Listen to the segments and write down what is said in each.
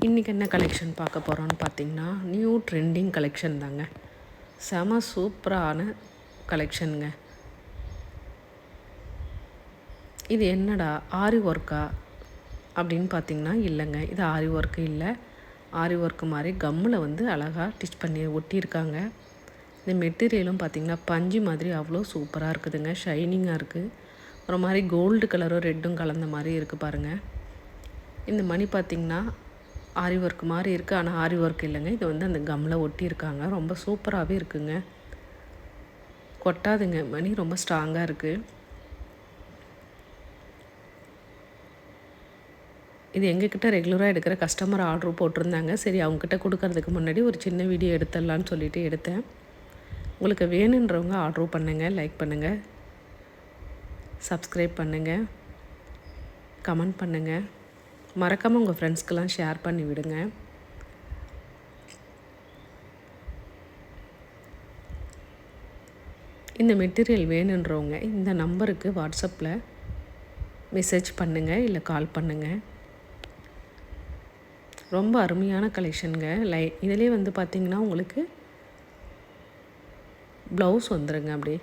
இன்றைக்கி என்ன கலெக்ஷன் பார்க்க போகிறோன்னு பார்த்தீங்கன்னா, நியூ ட்ரெண்டிங் கலெக்ஷன் தாங்க. செம சூப்பரான கலெக்ஷனுங்க. இது என்னடா ஆரி ஒர்க்கா அப்படின்னு பார்த்தீங்கன்னா, இல்லைங்க, இது ஆரி ஒர்க்கு இல்லை. ஆரி ஒர்க்கு மாதிரி கம்மில் வந்து அழகாக ஸ்டிச் பண்ணி ஒட்டியிருக்காங்க. இந்த மெட்டீரியலும் பார்த்திங்கன்னா பஞ்சு மாதிரி அவ்வளோ சூப்பராக இருக்குதுங்க. ஷைனிங்காக இருக்குது. ஒரு மாதிரி கோல்டு கலரும் ரெட்டும் கலந்த மாதிரி இருக்குது பாருங்கள். இந்த மணி பார்த்திங்கன்னா ஆரி ஒர்க் மாதிரி இருக்குது, ஆனால் ஆரி ஒர்க் இல்லைங்க. இது வந்து அந்த கம்மில் ஒட்டியிருக்காங்க. ரொம்ப சூப்பராகவே இருக்குங்க. கொட்டாதுங்க, மணி ரொம்ப ஸ்ட்ராங்காக இருக்குது. இது எங்ககிட்ட ரெகுலராக எடுக்கிற கஸ்டமர் ஆர்டர் போட்டிருந்தாங்க. சரி, அவங்கக்கிட்ட கொடுக்கறதுக்கு முன்னாடி ஒரு சின்ன வீடியோ எடுத்துடலான்னு சொல்லிவிட்டு எடுத்தேன். உங்களுக்கு வேணுன்றவங்க ஆர்டர் பண்ணுங்கள், லைக் பண்ணுங்கள், சப்ஸ்கிரைப் பண்ணுங்கள், கமெண்ட் பண்ணுங்கள். மறக்காமல் உங்கள் ஃப்ரெண்ட்ஸ்க்கெல்லாம் ஷேர் பண்ணி விடுங்க. இந்த மெட்டீரியல் வேணுன்றவங்க இந்த நம்பருக்கு வாட்ஸ்அப்பில் மெசேஜ் பண்ணுங்கள், இல்லை கால் பண்ணுங்கள். ரொம்ப அருமையான கலெக்ஷனுங்க. இதிலே வந்து பார்த்திங்கன்னா உங்களுக்கு ப்ளவுஸ் வந்துடுங்க. அப்படியே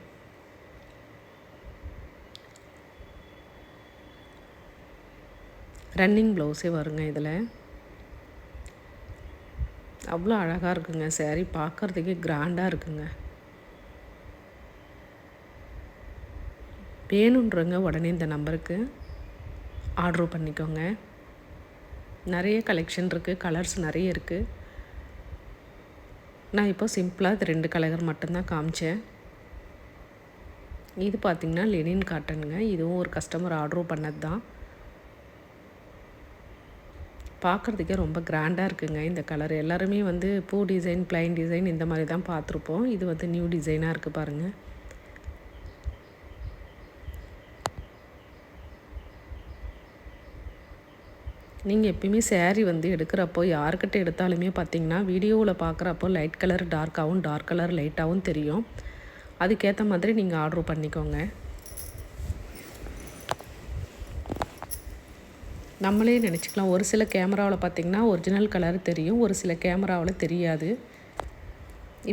ரன்னிங் ப்ளவுஸே வருங்க. இதில் அவ்வளோ அழகாக இருக்குங்க. சாரீ பார்க்குறதுக்கே கிராண்டாக இருக்குங்க. வேணுன்றவங்க உடனே இந்த நம்பருக்கு ஆர்டர் பண்ணிக்கோங்க. நிறைய கலெக்ஷன் இருக்குது, கலர்ஸ் நிறைய இருக்குது. நான் இப்போ சிம்பிளாக இது 2 கலர் மட்டும்தான் காமிச்சேன். இது பார்த்திங்கன்னா லெனின் காட்டனுங்க. இதுவும் ஒரு கஸ்டமர் ஆர்டர் பண்ணது தான். பார்க்குறதுக்கே ரொம்ப கிராண்டாக இருக்குங்க இந்த கலர். எல்லாருமே வந்து பூ டிசைன், ப்ளைன் டிசைன் இந்த மாதிரி தான் பார்த்துருப்போம். இது வந்து நியூ டிசைனாக இருக்குது பாருங்கள். நீங்கள் எப்பயுமே சேரீ வந்து எடுக்கிறப்போ யாருக்கிட்ட எடுத்தாலுமே பார்த்திங்கன்னா வீடியோவில் பார்க்குறப்போ லைட் கலர் டார்க்காகவும், டார்க் கலர் லைட்டாகவும் தெரியும். அதுக்கேற்ற மாதிரி நீங்கள் ஆர்டர் பண்ணிக்கோங்க. நம்மளே நினச்சிக்கலாம். ஒரு சில கேமராவில் பார்த்திங்கன்னா ஒரிஜினல் கலர் தெரியும், ஒரு சில கேமராவில் தெரியாது.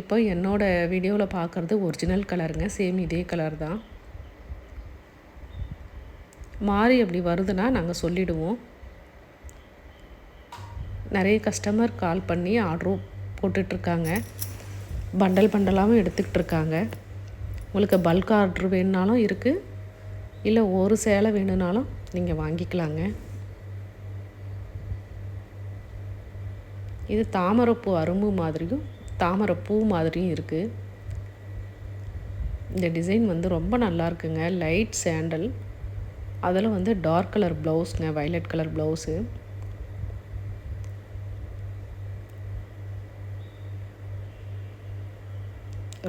இப்போ என்னோடய வீடியோவில் பார்க்குறது ஒரிஜினல் கலருங்க. சேம் இதே கலர் தான். மாறி அப்படி வருதுன்னா நாங்கள் சொல்லிவிடுவோம். நிறைய கஸ்டமர் கால் பண்ணி ஆர்டரும் போட்டுட்ருக்காங்க. பண்டல் பண்டலாகவும் எடுத்துக்கிட்டு இருக்காங்க. உங்களுக்கு பல்க் ஆர்டர் வேணுனாலும் இருக்குது, இல்லை ஒரு சேலை வேணும்னாலும் நீங்கள் வாங்கிக்கலாங்க. இது தாமரைப்பூ அரும்பு மாதிரியும் தாமரைப்பூ மாதிரியும் இருக்குது. இந்த டிசைன் வந்து ரொம்ப நல்லா இருக்குங்க. லைட் சாண்டல், அதில் வந்து டார்க் கலர் ப்ளவுஸுங்க, வயலட் கலர் ப்ளவுஸு.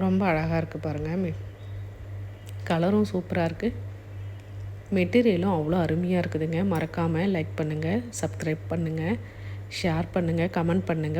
ரொம்ப அழகாக இருக்குது பாருங்கள். கலரும் சூப்பராக இருக்குது. மெட்டீரியலும் அவ்வளோ அருமையாக இருக்குதுங்க. மறக்காமல் லைக் பண்ணுங்கள், சப்ஸ்கிரைப் பண்ணுங்கள், ஷேர் பண்ணுங்கள், கமெண்ட் பண்ணுங்கள்.